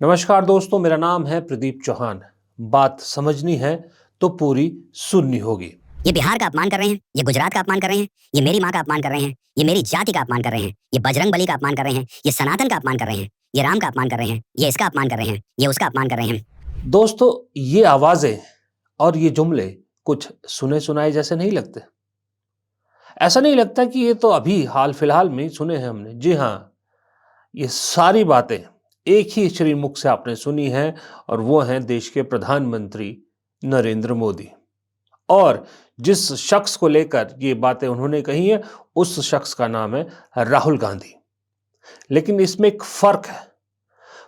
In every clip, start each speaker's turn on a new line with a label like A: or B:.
A: नमस्कार दोस्तों, मेरा नाम है प्रदीप चौहान। बात समझनी है तो पूरी सुननी होगी।
B: ये बिहार का अपमान कर रहे हैं, ये गुजरात का अपमान कर रहे हैं, ये मेरी माँ का अपमान कर रहे हैं, ये मेरी जाति का अपमान कर रहे हैं, ये बजरंग बली का अपमान कर रहे हैं, ये सनातन का अपमान कर रहे हैं, ये राम का अपमान कर रहे हैं, ये इसका अपमान कर रहे हैं, ये उसका अपमान कर रहे हैं।
A: दोस्तों, ये आवाजें और ये जुमले कुछ सुने सुनाए जैसे नहीं लगते। ऐसा नहीं लगता कि ये तो अभी हाल फिलहाल में ही सुने हैं हमने। जी हाँ, ये सारी बातें एक ही श्रीमुख से आपने सुनी हैं और वो हैं देश के प्रधानमंत्री नरेंद्र मोदी। और जिस शख्स को लेकर ये बातें उन्होंने कही हैं, उस शख्स का नाम है राहुल गांधी। लेकिन इसमें एक फर्क है।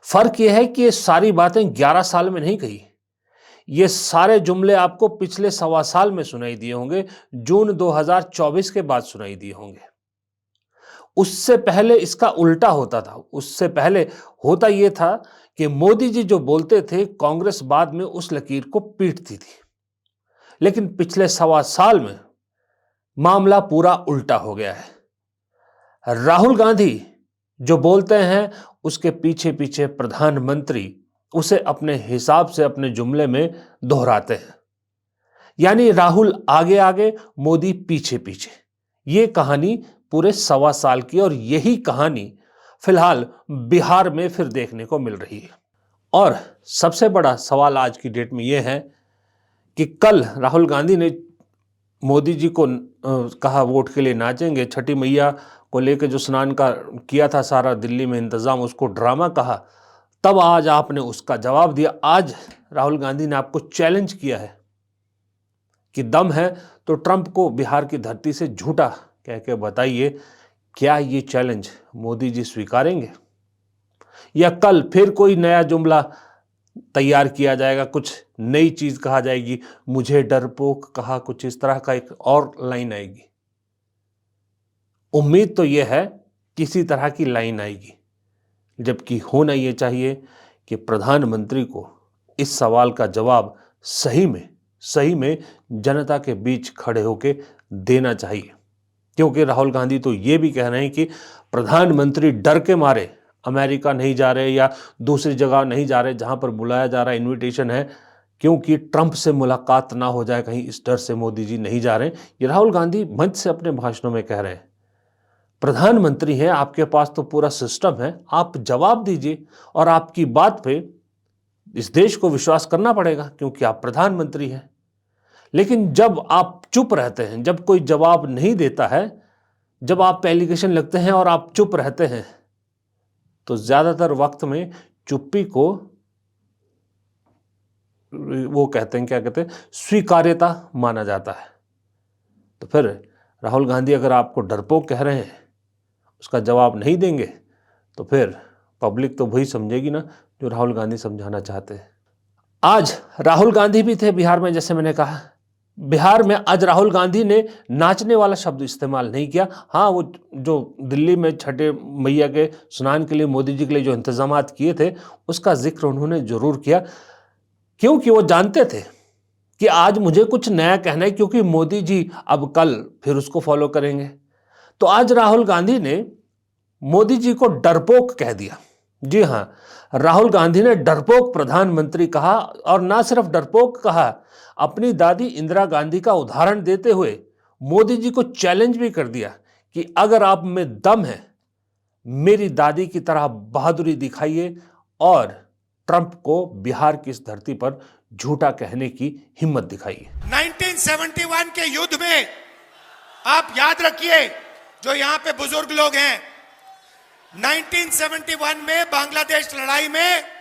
A: फर्क यह है कि ये सारी बातें 11 साल में नहीं कही। ये सारे जुमले आपको पिछले सवा साल में सुनाई दिए होंगे, जून 2024 के बाद सुनाई दिए होंगे। उससे पहले इसका उल्टा होता था। उससे पहले होता यह था कि मोदी जी जो बोलते थे, कांग्रेस बाद में उस लकीर को पीटती थी। लेकिन पिछले सवा साल में मामला पूरा उल्टा हो गया है। राहुल गांधी जो बोलते हैं, उसके पीछे पीछे प्रधानमंत्री उसे अपने हिसाब से अपने जुमले में दोहराते हैं। यानी राहुल आगे आगे, मोदी पीछे पीछे। ये कहानी पूरे सवा साल की, और यही कहानी फिलहाल बिहार में फिर देखने को मिल रही है। और सबसे बड़ा सवाल आज की डेट में यह है कि कल राहुल गांधी ने मोदी जी को कहा वोट के लिए नाचेंगे, छठी मैया को लेकर जो स्नान का किया था सारा दिल्ली में इंतजाम, उसको ड्रामा कहा। तब आज आपने उसका जवाब दिया। आज राहुल गांधी ने आपको चैलेंज किया है कि दम है तो ट्रंप को बिहार की धरती से झूठा कह के बताइए, क्या ये चैलेंज मोदी जी स्वीकारेंगे या कल फिर कोई नया जुमला तैयार किया जाएगा, कुछ नई चीज कहा जाएगी, मुझे डरपोक कहा, कुछ इस तरह का एक और लाइन आएगी। उम्मीद तो यह है किसी तरह की लाइन आएगी, जबकि होना यह चाहिए कि प्रधानमंत्री को इस सवाल का जवाब सही में जनता के बीच खड़े होकर देना चाहिए। क्योंकि राहुल गांधी तो ये भी कह रहे हैं कि प्रधानमंत्री डर के मारे अमेरिका नहीं जा रहे या दूसरी जगह नहीं जा रहे जहां पर बुलाया जा रहा है, इनविटेशन है, क्योंकि ट्रंप से मुलाकात ना हो जाए कहीं, इस डर से मोदी जी नहीं जा रहे। ये राहुल गांधी मंच से अपने भाषणों में कह रहे हैं। प्रधानमंत्री हैं, आपके पास तो पूरा सिस्टम है, आप जवाब दीजिए और आपकी बात पे इस देश को विश्वास करना पड़ेगा क्योंकि आप प्रधानमंत्री हैं। लेकिन जब आप चुप रहते हैं, जब कोई जवाब नहीं देता है, जब आप पे एलिगेशन लगते हैं और आप चुप रहते हैं, तो ज्यादातर वक्त में चुप्पी को वो कहते हैं, क्या कहते हैं, स्वीकार्यता माना जाता है। तो फिर राहुल गांधी अगर आपको डरपोक कह रहे हैं, उसका जवाब नहीं देंगे, तो फिर पब्लिक तो वही समझेगी ना जो राहुल गांधी समझाना चाहते हैं। आज राहुल गांधी भी थे बिहार में, जैसे मैंने कहा। बिहार में आज राहुल गांधी ने नाचने वाला शब्द इस्तेमाल नहीं किया। हाँ, वो जो दिल्ली में छठे मैया के स्नान के लिए मोदी जी के लिए जो इंतजामात किए थे, उसका जिक्र उन्होंने जरूर किया, क्योंकि वो जानते थे कि आज मुझे कुछ नया कहना है, क्योंकि मोदी जी अब कल फिर उसको फॉलो करेंगे। तो आज राहुल गांधी ने मोदी जी को डरपोक कह दिया। जी हां, राहुल गांधी ने डरपोक प्रधानमंत्री कहा, और ना सिर्फ डरपोक कहा, अपनी दादी इंदिरा गांधी का उदाहरण देते हुए मोदी जी को चैलेंज भी कर दिया कि अगर आप में दम है, मेरी दादी की तरह बहादुरी दिखाइए और ट्रंप को बिहार की इस धरती पर झूठा कहने की हिम्मत दिखाइए।
C: 1971 के युद्ध में आप याद रखिए, जो यहां पे बुजुर्ग लोग हैं, 1971 में बांग्लादेश लड़ाई में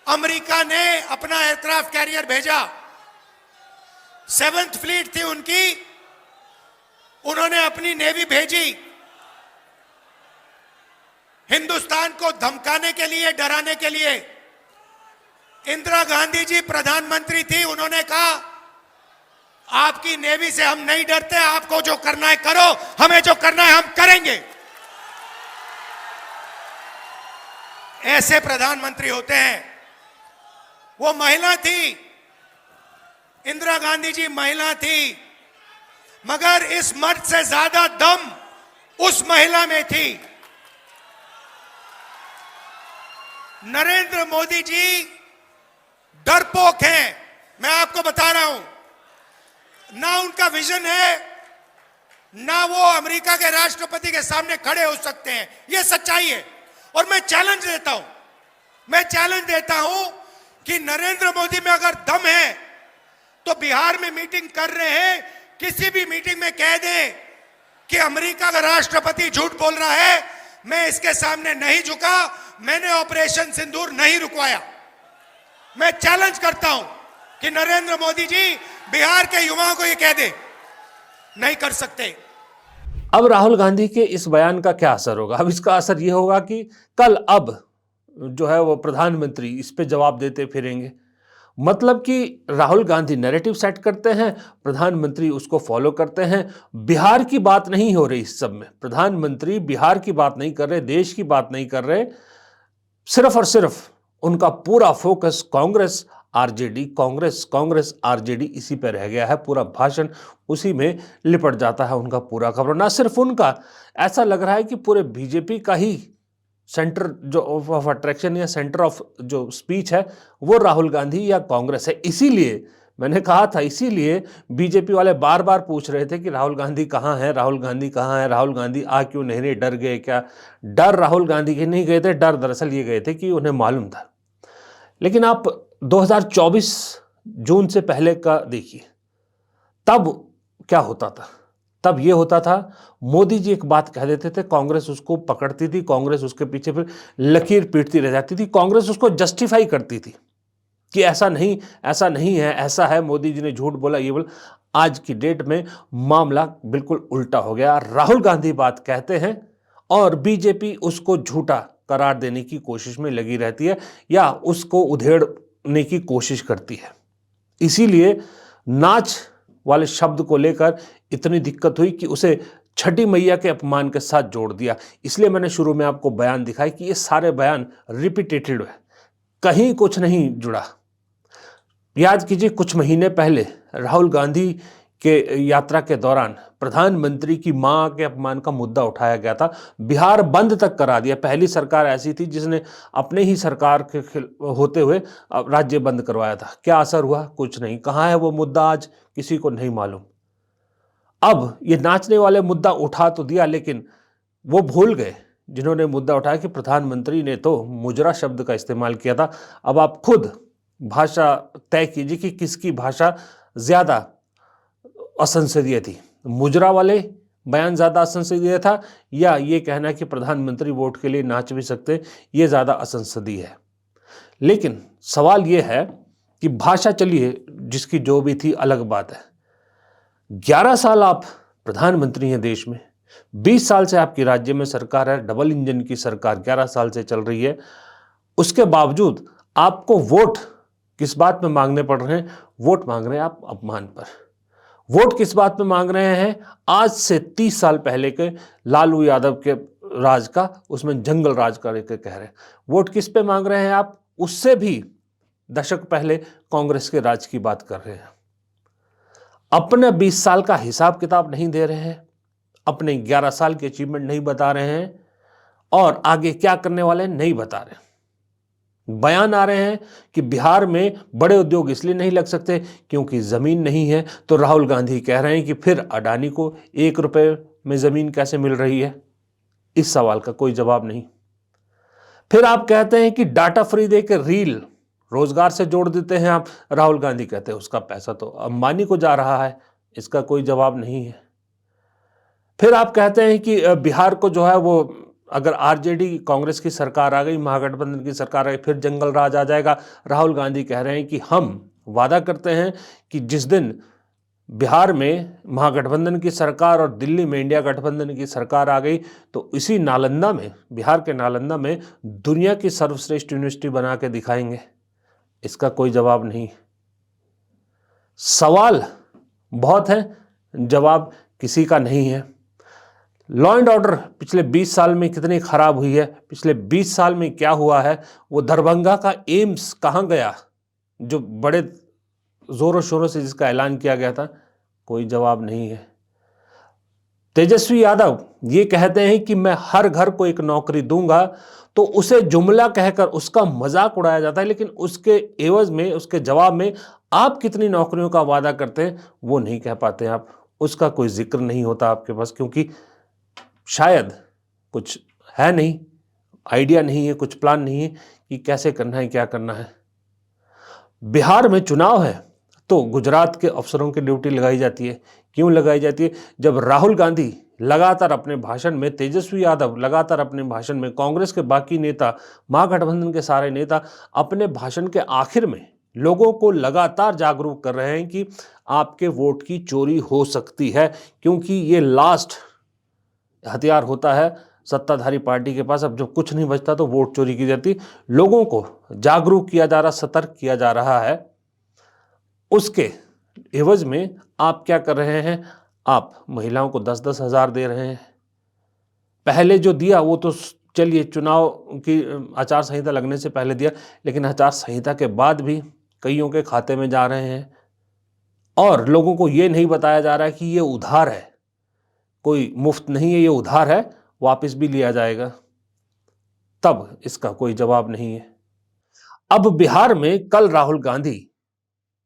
C: अमेरिका ने अपना एयरक्राफ्ट कैरियर भेजा। 7th फ्लीट थी उनकी, उन्होंने अपनी नेवी भेजी हिंदुस्तान को धमकाने के लिए, डराने के लिए। इंदिरा गांधी जी प्रधानमंत्री थी, उन्होंने कहा आपकी नेवी से हम नहीं डरते, आपको जो करना है करो, हमें जो करना है हम करेंगे। ऐसे प्रधानमंत्री होते हैं। वो महिला थी, इंदिरा गांधी जी महिला थी, मगर इस मर्द से ज्यादा दम उस महिला में थी। नरेंद्र मोदी जी डरपोक हैं, मैं आपको बता रहा हूं। ना उनका विजन है, ना वो अमेरिका के राष्ट्रपति के सामने खड़े हो सकते हैं, ये सच्चाई है। और मैं चैलेंज देता हूं कि नरेंद्र मोदी में अगर दम है तो बिहार में मीटिंग कर रहे हैं, किसी भी मीटिंग में कह दें कि अमेरिका का राष्ट्रपति झूठ बोल रहा है, मैं इसके सामने नहीं झुका, मैंने ऑपरेशन सिंदूर नहीं रुकवाया। मैं चैलेंज करता हूं कि नरेंद्र मोदी जी बिहार के युवाओं को ये कह दे, नहीं कर सकते।
A: अब राहुल गांधी के इस बयान का क्या असर होगा? अब इसका असर यह होगा कि कल अब जो है वो प्रधानमंत्री इस पे जवाब देते फिरेंगे। मतलब कि राहुल गांधी नैरेटिव सेट करते हैं, प्रधानमंत्री उसको फॉलो करते हैं। बिहार की बात नहीं हो रही इस सब में, प्रधानमंत्री बिहार की बात नहीं कर रहे, देश की बात नहीं कर रहे, सिर्फ और सिर्फ उनका पूरा focus Congress RJD, Congress RJD इसी पे रह गया है। पूरा भाषण उसी में लिपट जाता है उनका पूरा खबर। ना सिर्फ उनका, ऐसा लग रहा है कि पूरे बीजेपी का ही सेंटर जो ऑफ अट्रैक्शन या सेंटर ऑफ जो स्पीच है वो राहुल गांधी या कांग्रेस है। इसीलिए मैंने कहा था, इसीलिए बीजेपी वाले बार बार पूछ रहे थे कि राहुल गांधी कहाँ है, राहुल गांधी कहाँ है, राहुल गांधी आ क्यों नहीं रहे, डर गए क्या? डर राहुल गांधी के नहीं गए थे, डर दरअसल ये गए थे कि उन्हें मालूम था। लेकिन आप 2024 जून से पहले का देखिए, तब क्या होता था? तब ये होता था, मोदी जी एक बात कह देते थे, कांग्रेस उसको पकड़ती थी, कांग्रेस उसके पीछे फिर लकीर पीटती रह जाती थी, कांग्रेस उसको जस्टिफाई करती थी कि ऐसा नहीं है, ऐसा है, मोदी जी ने झूठ बोला, ये बोला। आज की डेट में मामला बिल्कुल उल्टा हो गया। राहुल गांधी बात कहते हैं और बीजेपी उसको झूठा करार देने की कोशिश में लगी रहती है या उसको उधेड़ने की कोशिश करती है। इसीलिए नाच वाले शब्द को लेकर इतनी दिक्कत हुई कि उसे छठी मैया के अपमान के साथ जोड़ दिया। इसलिए मैंने शुरू में आपको बयान दिखाई कि ये सारे बयान रिपीटेटेड है, कहीं कुछ नहीं जुड़ा। याद कीजिए, कुछ महीने पहले राहुल गांधी के यात्रा के दौरान प्रधानमंत्री की मां के अपमान का मुद्दा उठाया गया था, बिहार बंद तक करा दिया। पहली सरकार ऐसी थी जिसने अपने ही सरकार के होते हुए राज्य बंद करवाया था। क्या असर हुआ? कुछ नहीं। कहाँ है वो मुद्दा आज? किसी को नहीं मालूम। अब ये नाचने वाले मुद्दा उठा तो दिया, लेकिन वो भूल गए जिन्होंने मुद्दा उठाया कि प्रधानमंत्री ने तो मुजरा शब्द का इस्तेमाल किया था। अब आप खुद भाषा तय कीजिए कि किसकी भाषा ज्यादा असंसदीय थी, मुजरा वाले बयान ज्यादा असंसदीय था या ये कहना कि प्रधानमंत्री वोट के लिए नाच भी सकते, ये ज्यादा असंसदीय है। लेकिन सवाल ये है कि भाषा, चलिए जिसकी जो भी थी अलग बात है। 11 साल आप प्रधानमंत्री हैं देश में, 20 साल से आपकी राज्य में सरकार है, डबल इंजन की सरकार 11 साल से चल रही है। उसके बावजूद आपको वोट किस बात में मांगने पड़ रहे हैं? वोट मांग रहे हैं आप अपमान पर। वोट किस बात में मांग रहे हैं? आज से 30 साल पहले के लालू यादव के राज का, उसमें जंगल राज करके कह रहे हैं। वोट किस पे मांग रहे हैं आप? उससे भी दशक पहले कांग्रेस के राज की बात कर रहे हैं। अपने 20 साल का हिसाब किताब नहीं दे रहे हैं, अपने 11 साल के अचीवमेंट नहीं बता रहे हैं और आगे क्या करने वाले नहीं बता रहे। बयान आ रहे हैं कि बिहार में बड़े उद्योग इसलिए नहीं लग सकते क्योंकि जमीन नहीं है। तो राहुल गांधी कह रहे हैं कि फिर अडानी को 1 रुपए में जमीन कैसे मिल रही है? इस सवाल का कोई जवाब नहीं। फिर आप कहते हैं कि डाटा फ्री देकर रील रोजगार से जोड़ देते हैं आप। राहुल गांधी कहते हैं उसका पैसा तो अंबानी को जा रहा है, इसका कोई जवाब नहीं है। फिर आप कहते हैं कि बिहार को जो है वो, अगर आरजेडी कांग्रेस की सरकार आ गई, महागठबंधन की सरकार आ गई, फिर जंगल राज आ जाएगा। राहुल गांधी कह रहे हैं कि हम वादा करते हैं कि जिस दिन बिहार में महागठबंधन की सरकार और दिल्ली में इंडिया गठबंधन की सरकार आ गई तो इसी नालंदा में, बिहार के नालंदा में दुनिया की सर्वश्रेष्ठ यूनिवर्सिटी बना के दिखाएंगे। इसका कोई जवाब नहीं। सवाल बहुत है, जवाब किसी का नहीं है। लॉ एंड ऑर्डर पिछले 20 साल में कितनी खराब हुई है, पिछले 20 साल में क्या हुआ है, वो दरभंगा का एम्स कहाँ गया जो बड़े जोरों शोरों से जिसका ऐलान किया गया था? कोई जवाब नहीं है। तेजस्वी यादव ये कहते हैं कि मैं हर घर को एक नौकरी दूंगा, तो उसे जुमला कहकर उसका मजाक उड़ाया जाता है, लेकिन उसके एवज में, उसके जवाब में आप कितनी नौकरियों का वादा करते हैं वो नहीं कह पाते आप। उसका कोई जिक्र नहीं होता आपके पास, क्योंकि शायद कुछ है नहीं, आइडिया नहीं है, कुछ प्लान नहीं है कि कैसे करना है, क्या करना है। बिहार में चुनाव है तो गुजरात के अफसरों की ड्यूटी लगाई जाती है। क्यों लगाई जाती है? जब राहुल गांधी लगातार अपने भाषण में, तेजस्वी यादव लगातार अपने भाषण में, कांग्रेस के बाकी नेता, महागठबंधन के सारे नेता अपने भाषण के आखिर में लोगों को लगातार जागरूक कर रहे हैं कि आपके वोट की चोरी हो सकती है, क्योंकि ये लास्ट हथियार होता है सत्ताधारी पार्टी के पास। अब जब कुछ नहीं बचता तो वोट चोरी की जाती। लोगों को जागरूक किया जा रहा, सतर्क किया जा रहा है। उसके एवज में आप क्या कर रहे हैं? आप महिलाओं को 10-10 हज़ार दे रहे हैं। पहले जो दिया वो तो चलिए चुनाव की आचार संहिता लगने से पहले दिया, लेकिन आचार संहिता के बाद भी कईयों के खाते में जा रहे हैं और लोगों को ये नहीं बताया जा रहा है कि ये उधार है, कोई मुफ्त नहीं है, ये उधार है, वापस भी लिया जाएगा। तब इसका कोई जवाब नहीं है। अब बिहार में कल राहुल गांधी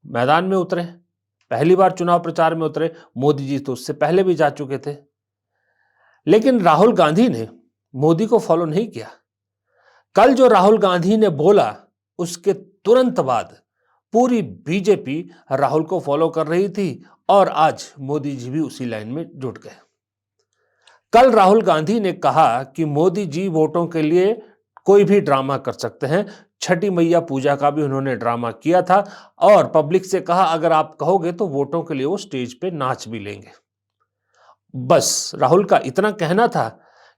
A: मैदान में उतरे, पहली बार चुनाव प्रचार में उतरे। मोदी जी तो उससे पहले भी जा चुके थे, लेकिन राहुल गांधी ने मोदी को फॉलो नहीं किया। कल जो राहुल गांधी ने बोला उसके तुरंत बाद पूरी बीजेपी राहुल को फॉलो कर रही थी और आज मोदी जी भी उसी लाइन में जुट गए। कल राहुल गांधी ने कहा कि मोदी जी वोटों के लिए कोई भी ड्रामा कर सकते हैं। छठी मैया पूजा का भी उन्होंने ड्रामा किया था और पब्लिक से कहा अगर आप कहोगे तो वोटों के लिए वो स्टेज पे नाच भी लेंगे। बस राहुल का इतना कहना था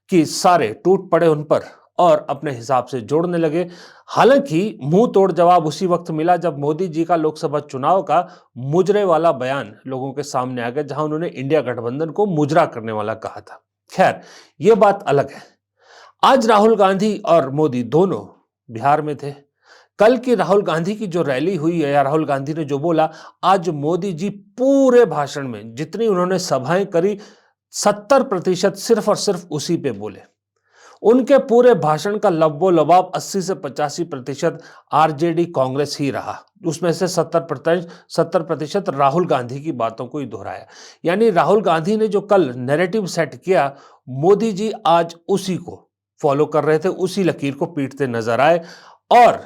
A: कि सारे टूट पड़े उन पर और अपने हिसाब से जोड़ने लगे। हालांकि मुंह तोड़ जवाब उसी वक्त मिला जब मोदी जी का लोकसभा चुनाव का मुजरे वाला बयान लोगों के सामने आ गया, जहां उन्होंने इंडिया गठबंधन को मुजरा करने वाला कहा था। खैर, यह बात अलग है। आज राहुल गांधी और मोदी दोनों बिहार में थे। कल की राहुल गांधी की जो रैली हुई है या राहुल गांधी ने जो बोला, आज मोदी जी पूरे भाषण में जितनी उन्होंने सभाएं करी 70% सिर्फ और सिर्फ उसी पे बोले। उनके पूरे भाषण का लब्बो लबाब 80 से 85% आरजेडी कांग्रेस ही रहा। उसमें से 70% राहुल गांधी की बातों को ही दोहराया। यानी राहुल गांधी ने जो कल नैरेटिव सेट किया, मोदी जी आज उसी को फॉलो कर रहे थे, उसी लकीर को पीटते नजर आए। और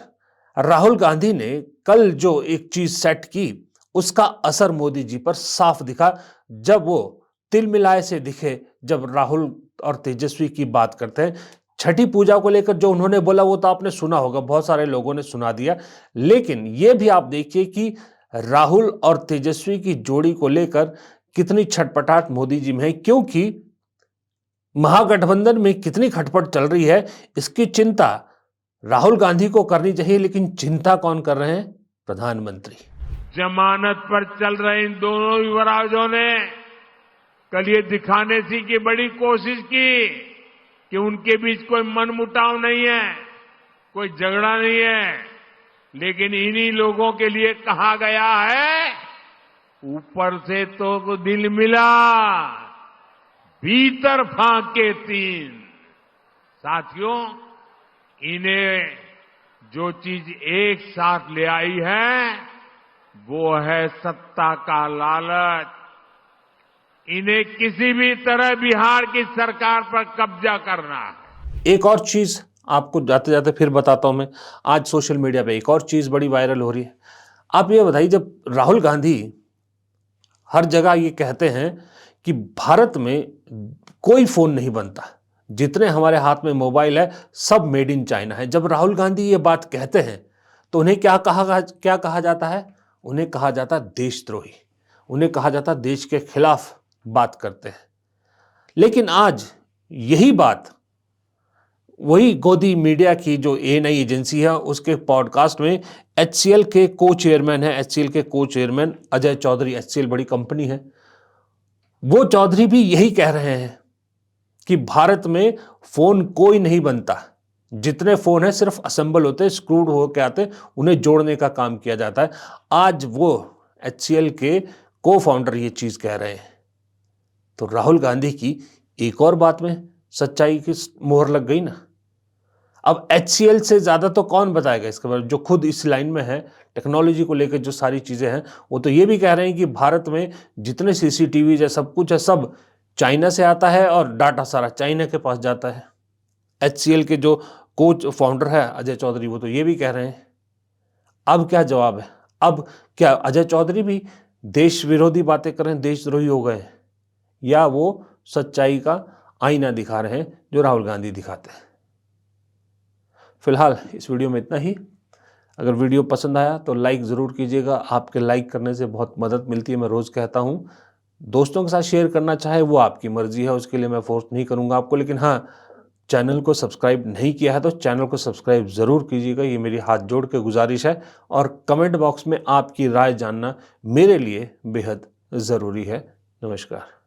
A: राहुल गांधी ने कल जो एक चीज सेट की उसका असर मोदी जी पर साफ दिखा जब वो तिल मिलाए से दिखे, जब राहुल और तेजस्वी की बात करते हैं। छठी पूजा को लेकर जो उन्होंने बोला वो तो आपने सुना होगा, बहुत सारे लोगों ने सुना दिया, लेकिन ये भी आप देखिए कि राहुल और तेजस्वी की जोड़ी को लेकर कितनी छटपटाहट मोदी जी में है, क्योंकि महागठबंधन में कितनी खटपट चल रही है इसकी चिंता राहुल गांधी को करनी चाहिए, लेकिन चिंता कौन कर रहे हैं? प्रधानमंत्री।
D: जमानत पर चल रहे इन दोनों युवराजों ने कल ये दिखाने की बड़ी कोशिश की कि उनके बीच कोई मनमुटाव नहीं है, कोई झगड़ा नहीं है, लेकिन इन्हीं लोगों के लिए कहा गया है, ऊपर से तो दिल मिला, भीतर फाके तीन। साथियों, इन्हें जो चीज एक साथ ले आई है वो है सत्ता का लालच। इन्हें किसी भी तरह बिहार की सरकार पर कब्जा करना है।
A: एक और चीज आपको जाते जाते फिर बताता हूं मैं। आज सोशल मीडिया पे एक और चीज बड़ी वायरल हो रही है। आप ये बताइए, जब राहुल गांधी हर जगह ये कहते हैं कि भारत में कोई फोन नहीं बनता, जितने हमारे हाथ में मोबाइल है सब मेड इन चाइना है, जब राहुल गांधी ये बात कहते हैं तो उन्हें क्या कहा जाता है? उन्हें कहा जाता है देशद्रोही, उन्हें कहा जाता है देश के खिलाफ बात करते हैं। लेकिन आज यही बात वही गोदी मीडिया की जो एएनआई एजेंसी है उसके पॉडकास्ट में एचसीएल के को चेयरमैन अजय चौधरी, एचसीएल बड़ी कंपनी है, वो चौधरी भी यही कह रहे हैं कि भारत में फोन कोई नहीं बनता, जितने फोन है सिर्फ असेंबल होते हैं, स्क्रूड होकर आते, उन्हें जोड़ने का काम किया जाता है। आज वो एचसीएल के को फाउंडर ये चीज कह रहे हैं। तो राहुल गांधी की एक और बात में सच्चाई की मोहर लग गई ना। अब HCL से ज़्यादा तो कौन बताएगा इसके बारे में, जो खुद इस लाइन में है, टेक्नोलॉजी को लेकर जो सारी चीज़ें हैं, वो तो ये भी कह रहे हैं कि भारत में जितने CCTV है, सब कुछ है, सब चाइना से आता है और डाटा सारा चाइना के पास जाता है। HCL के जो कोच फाउंडर है अजय चौधरी, वो तो ये भी कह रहे हैं। अब क्या जवाब है? अब क्या अजय चौधरी भी देश विरोधी बातें कर रहे हैं, देशद्रोही हो गए हैं, या वो सच्चाई का आईना दिखा रहे हैं जो राहुल गांधी दिखाते हैं? फिलहाल इस वीडियो में इतना ही। अगर वीडियो पसंद आया तो लाइक ज़रूर कीजिएगा। आपके लाइक करने से बहुत मदद मिलती है, मैं रोज़ कहता हूँ। दोस्तों के साथ शेयर करना चाहे वो आपकी मर्जी है, उसके लिए मैं फोर्स नहीं करूँगा आपको। लेकिन हाँ, चैनल को सब्सक्राइब नहीं किया है तो चैनल को सब्सक्राइब ज़रूर कीजिएगा, ये मेरी हाथ जोड़ के गुजारिश है। और कमेंट बॉक्स में आपकी राय जानना मेरे लिए बेहद ज़रूरी है। नमस्कार।